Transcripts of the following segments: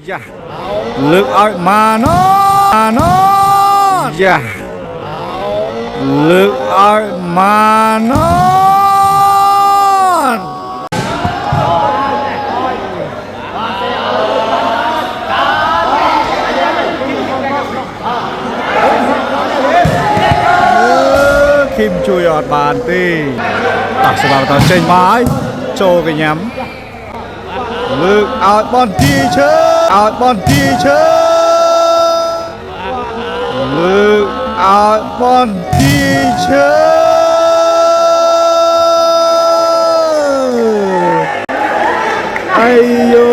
Dạ lực ỏi mà nó dạ lực ỏi mà nó Kim chui ọt bàn tì tạc sẽ vào tàu trên mái trô cái nhắm lực ỏi bọn teacher ỏi bọn teacher lực ỏi bọn teacher ai yo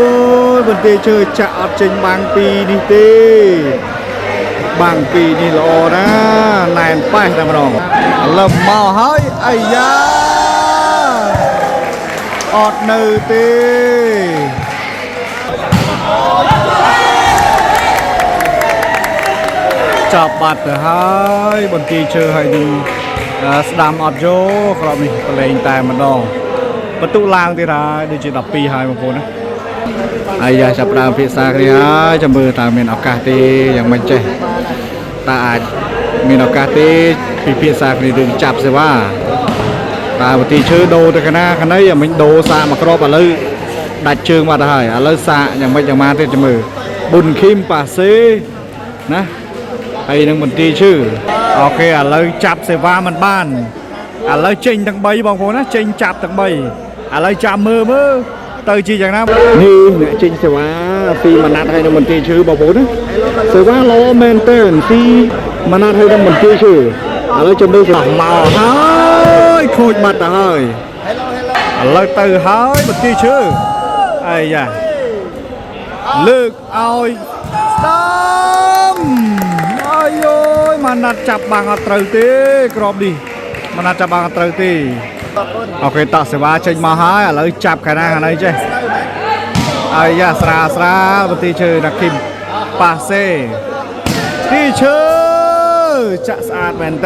bọn teacher chạ ọt trên bang pi đi tê bang pi đi lọ đó nàn phải ta mà đồng lầm màu hơi ai da ọt nư tê chọc bạt từ hai bọn kia chơi hay đi đam ọt vô còn mình lên tay mà đo và tụ lang thì ra đi chỉ đọc pi hai một cô nữa ai da chập đam phía xa kia cho mưa ta mình học cả thìอย่างmình chơi ta mình học cả thì phía xa thì đừng chập sẽว่าta một tí chơi đồ từ cái này mình đồ xa mà có bà lư đặt trường mà thôi à lư xaอย่างmìnhมาthì cho mưa bùn kim bà xế nè ai đang một tí chứ ok à lư chập sẽ va mình ban à lư chênh thằng bay bằng phố nó chênh chập thằng bay à lư chập mưa mưa từ chi chẳng nào như mẹ chênh sẽ va khi mà nát hay là mình tí chứ bằng phố đó sẽ va lo men tên khi mà nát hay là mình tí chứ à lư trong đây sẽ màu hơi khôi mặt à hơi à lư từ hơi một tí chứ ai da lực oi ôi ôi mà nát chập bằng ở trời tê crop đi mà nát chập bằng ở trời tê ok ta sẽ va trên mà hai lấy chập cái này chứ ai da sra một tí chơi đặc kim passe tí chơi chạ sát bên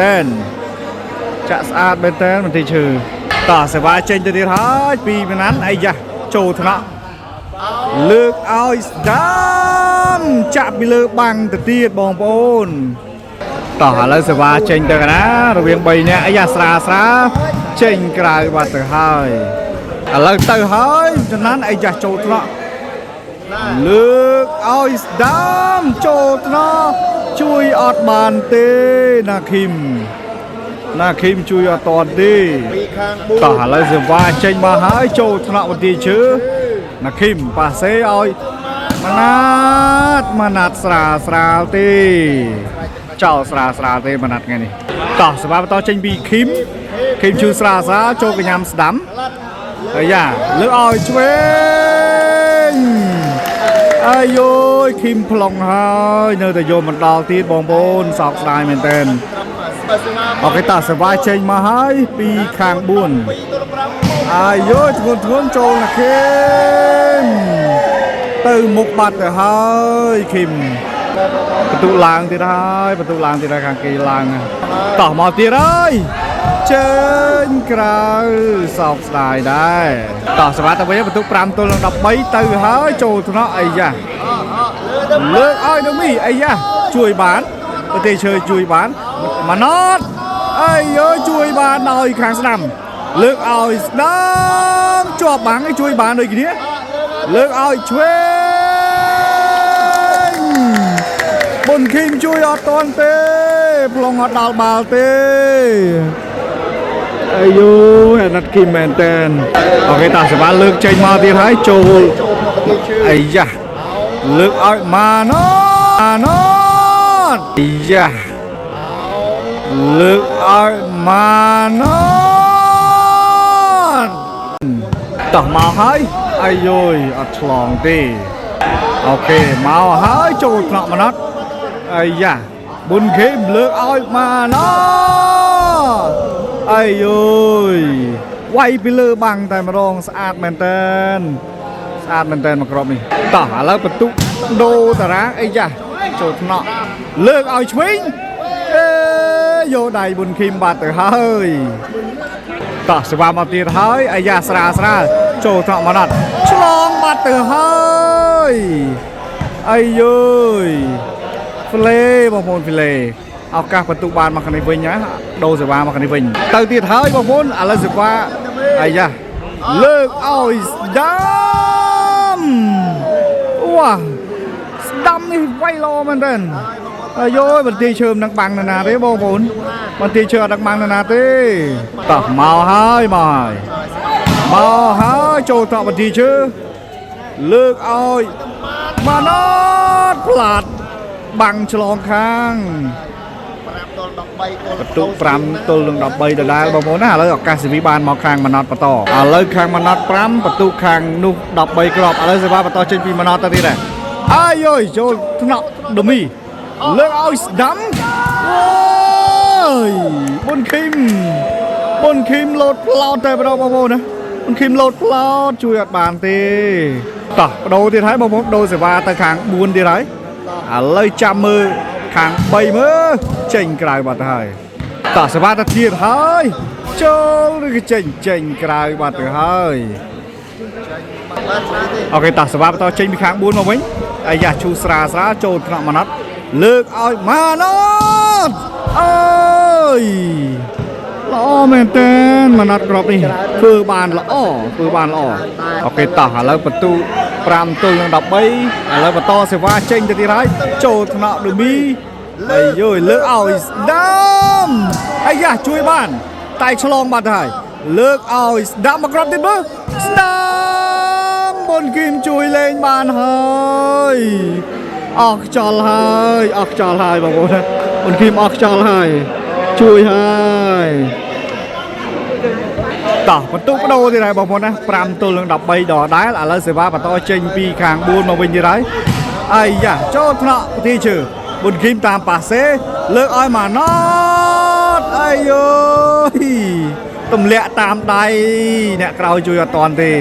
tên một tí chơi ta sẽ va trên từ hai pi bênนั้นai da trâu thằng nọ lực oi đam chạm bị lơ bằng từ tiệt bong bồnต่อแล้วสว่าเชงเตอร์นะระเบียงใบเนี่ยไอ้ยาสระเชงกลายว่าเตอร์ให้แล้วเตอร์ให้ฉะนั้นไอ้ยาโจทย์เลือกเอาดำโจทย์ช่วยอดบานเต้นาคิมช่วยอดตอนดีต่อแล้วสว่าเชงมาให้โจทย์วันที่ชื่อนาคิมปาเซ่เอามานัดสระตีเจ้าสระตีมานัดไงนี่ต่อสภาพต่อเชงบีคิมชื่อสระโจกยามสดัมไอ้ย่าเลือกเอาช่วยไอ้โย่คิมพลองให้เนื้อแต่โยมมันดาวตีบองบนสอกสายเหมือนเดิมเอาไปตัดสบายเชงมาให้ปีคางบุญไอ้โย่ทวนโจนะคิมtừ một bát rồi hơi kìmประตูลางที่ได้ข้างกีลางต่อมาที่ได้เชิญกระสอบสายได้ต่อสวัสดิ์ไปประตูปรามตัวลงดับใบtừให้โจทย์เนาะไอ้ยะเลือกไอ้ดมีไอ้ยะช่วยบ้านประตูเชิญช่วยบ้านมานอดไอ้เยอะช่วยบ้านหน่อยข้างสนามเลือกเอาน้ำจวบบังให้ช่วยบ้านเลยกี่เนี้ยเลือกเอาช่วยบนคิมช่วยอดตอนเต้พลงอดดาวบาลเต้อายุเห็นนัดคิมแมนเตนโอเคตาสบายเลือกใจมาที่ท้ายโจไอ้ยะเลือกเอามาโนไอ้ยะเลือกเอามาโนต่อมาให้ai ơi ọt lòng đi ok mau hái trôi nọ mà nó ai da bún kim lược oi mà nó ai ơi quay bị lơ bằng tại mà rongสะอาดแมนเตนมากรอบนี่ต่อแล้วประตูโดแต่ร้างไอ้ยะโจทย์เนาะเลือกเอาชวิงโยได้บุญคิมบาดแต่เฮ้ยต่อสวามาตีเฮ้ยไอ้ยาสระโจทย์เนาะมานัดฉลองบาดแต่เฮ้ย យអើយហ្វ្លេបងប្អូនហ្វ្លេឱកាសបន្ទុកបានមកខាងនេះវិញណាដូរសេវាមកខាងនេះវិញទៅទៀតហើយបងប្អូនឥឡូវសេវាអាយ៉ាលើកឲ្យស្ដាំវ៉ាស្ដាំនេះវាយល្អមែនទេអាយបន្ទាយឈើមិនដឹងបាំងណាទេបងប្អូនបន្ទាយឈើអត់ដឹងបាំងណាទេតោះមកហើយចូលតបន្ទាយឈើលើកឲ្យម៉ាណតផ្លាត់បាំងឆ្លងខាងបន្ទុក5ទល់នឹង13ដដែលបងប្អូនណាឥឡូវឱកាសសេវីបានមកខាងម៉ាណតបន្តឥឡូវខាងម៉ាណត5បន្ទុកខាងនោះ13គ្រាប់ឥឡូវសេវាបន្តចេញពីម៉ាណតទៅទៀតដែរអាយចូលថ្នាក់ដមីលើកឲ្យស្ដាំអូយប៊ុនឃីមលោតផ្លោតតែបងប្អូនណាប៊ុនឃីមលោតផ្លោតជួយអត់បានទេតោះបដូរទៀតហើយបងប្អូនដូរសេវាទៅខាង4ទៀតហើយឥឡូវចាំមើលខាង3មើលចេញក្រៅបាត់ទៅហើយតោះសេវាទៅទៀតហើយចូលឬក៏ចេញក្រៅបាត់ទៅហើយអូខេតោះសេវាបន្តចេញពីខាង4មកវិញអាយ៉ាឈូស្រាចូលថ្នាក់ម៉ាណតលើកឲ្យម៉ាណតអើយល្អមែនតើម៉ាណតក្របនេះធ្វើបានល្អអូខេតោះឥឡូវបន្ទូ5ទល់នឹង13ឥឡូវបន្តសេវាចេញទៅទៀតហើយចូលថ្នាក់ដឺមីអាយលើកឲ្យស្ដាំអាយ៉ាជួយបានតែឆ្លងបាត់ហើយលើកឲ្យស្ដាំមកក្របទៀតមើលស្ដាំប៊ុនគីមជួយលេងបានហើយអស់ខ្យល់ហើយបងប្អូនប៊ុនគីមអស់ខ្យល់ហើយជួយហើយតោះបន្ទុកបដូរទៀតហើយបងប្អូនណា5ទល់នឹង13ដដែលឥឡូវសេវាបន្តចេញពីខាង4មកវិញទៀតហើយអាយ៉ាចូលថ្នាក់ទីជើប៊ុនគីមតាមប៉ាសេលើកឲ្យម៉ាណតអាយទម្លាក់តាមដៃអ្នកក្រោយជួយអត់តាន់ទេ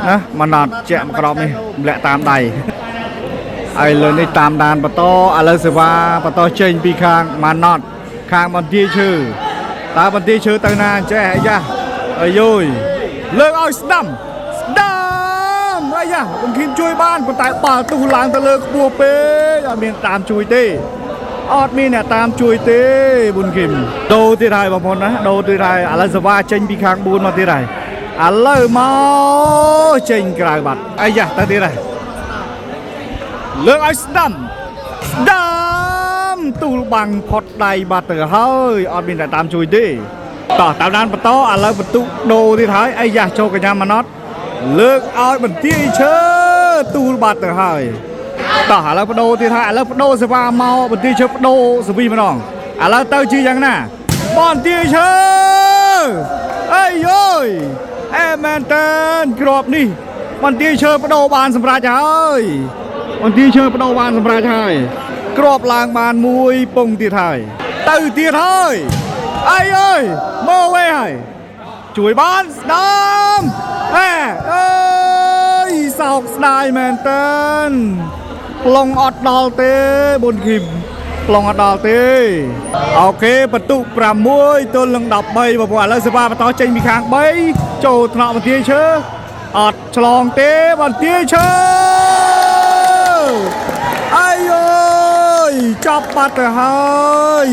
ណាម៉ាណតជាក់ក្របនេះទម្លាក់តាមដៃហើយលើនេះតាមដានបន្តឥឡូវសេវាបន្តចេញពីខាងម៉ាណតខាងបន្ទាយឈើតើបន្ទាយឈើទៅណាចេះអាយ៉ាអាយលើកឲ្យស្ដាំអាយ៉ាប៊ុនឃីមជួយបានប៉ុន្តែបាល់ទុះឡើងទៅលើខ្ពស់ពេកអត់មានតាមជួយទេអត់មានអ្នកតាមជួយទេប៊ុនឃីមដូរទៀតហើយបងប្អូនណាដូរទៀតហើយឥឡូវសេវាចេញពីខាង4មកទៀតហើយឥឡូវមកចេញក្រៅបាត់អាយ៉ាទៅទៀតហើយលើកឲ្យស្ដាំទូលបាំងផុតដៃបាត់ទៅហើយអត់មានតែតាមជួយទេតោះតាមដានបន្តឥឡូវបន្ទុកដូរទៀតហើយអាយ៉ាចូលកញ្ញាម៉ាណតលើកឲ្យបន្ទាយឈើទូលបាត់ទៅហើយតោះឥឡូវបដូរទៀតហើយឥឡូវបដូរសេវាមកបន្ទាយឈើបដូរសវីម្ដងឥឡូវទៅជាយ៉ាងណាបន្ទាយឈើអាយអេមែនតើក្របនេះបន្ទាយឈើបដូរបានសម្រាប់ហើយក្របឡើងបានមួយពងទៀតហើយទៅទៀតហើយអាយមើលវិញហើយជួយបានស្ដាំអើយសោកស្ដាយមែនតើប្លង់អត់ដល់ទេប៊ុនឃីមប្លង់អត់ដល់ទេអូខេបន្ទុក6ទល់នឹង13បងប្អូនឥឡូវសេវាបន្តចេញពីខាង3ចូលថ្នាក់បន្ទាយឈើអត់ឆ្លងទេបន្ទាយឈើអាយចាប់បាត់ទៅហើយ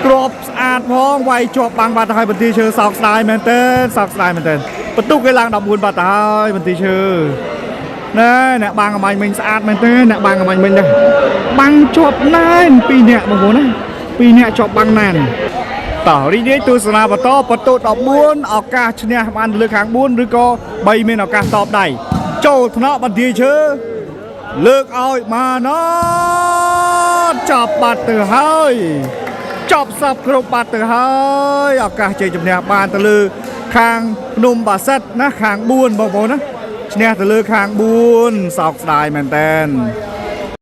គ្រាប់ស្អាតផងវាយជាប់បាំងបាត់ទៅហើយបន្ទាយឈើសោកស្ដាយមែនតើបន្ទុកគេឡើង14បាត់ទៅហើយបន្ទាយឈើណែអ្នកបាំងអាម៉ាញ់មិញស្អាតមែនតើអ្នកបាំងអាម៉ាញ់មិញដែរបាំងជាប់ណែន2នាក់បងប្អូនណា2នាក់ជាប់បាំងណែនតោះរីករាយទស្សនាបន្តបន្ទុក14ឱកាសឈ្នះបានលើខាង4ឬក៏3មានឱកាសតបដៃចូលថ្នាក់បន្ទាយឈើលើកឲ្យម៉ាណតចាប់បាត់ទៅហើយចប់សពគ្រប់បាត់ទៅហើយឱកាសជ័យជំនះបានទៅលើខាងភ្នំបាសិតណាខាង4បងប្អូនណាឈ្នះទៅលើខាង4សោកស្ដាយមែនតើ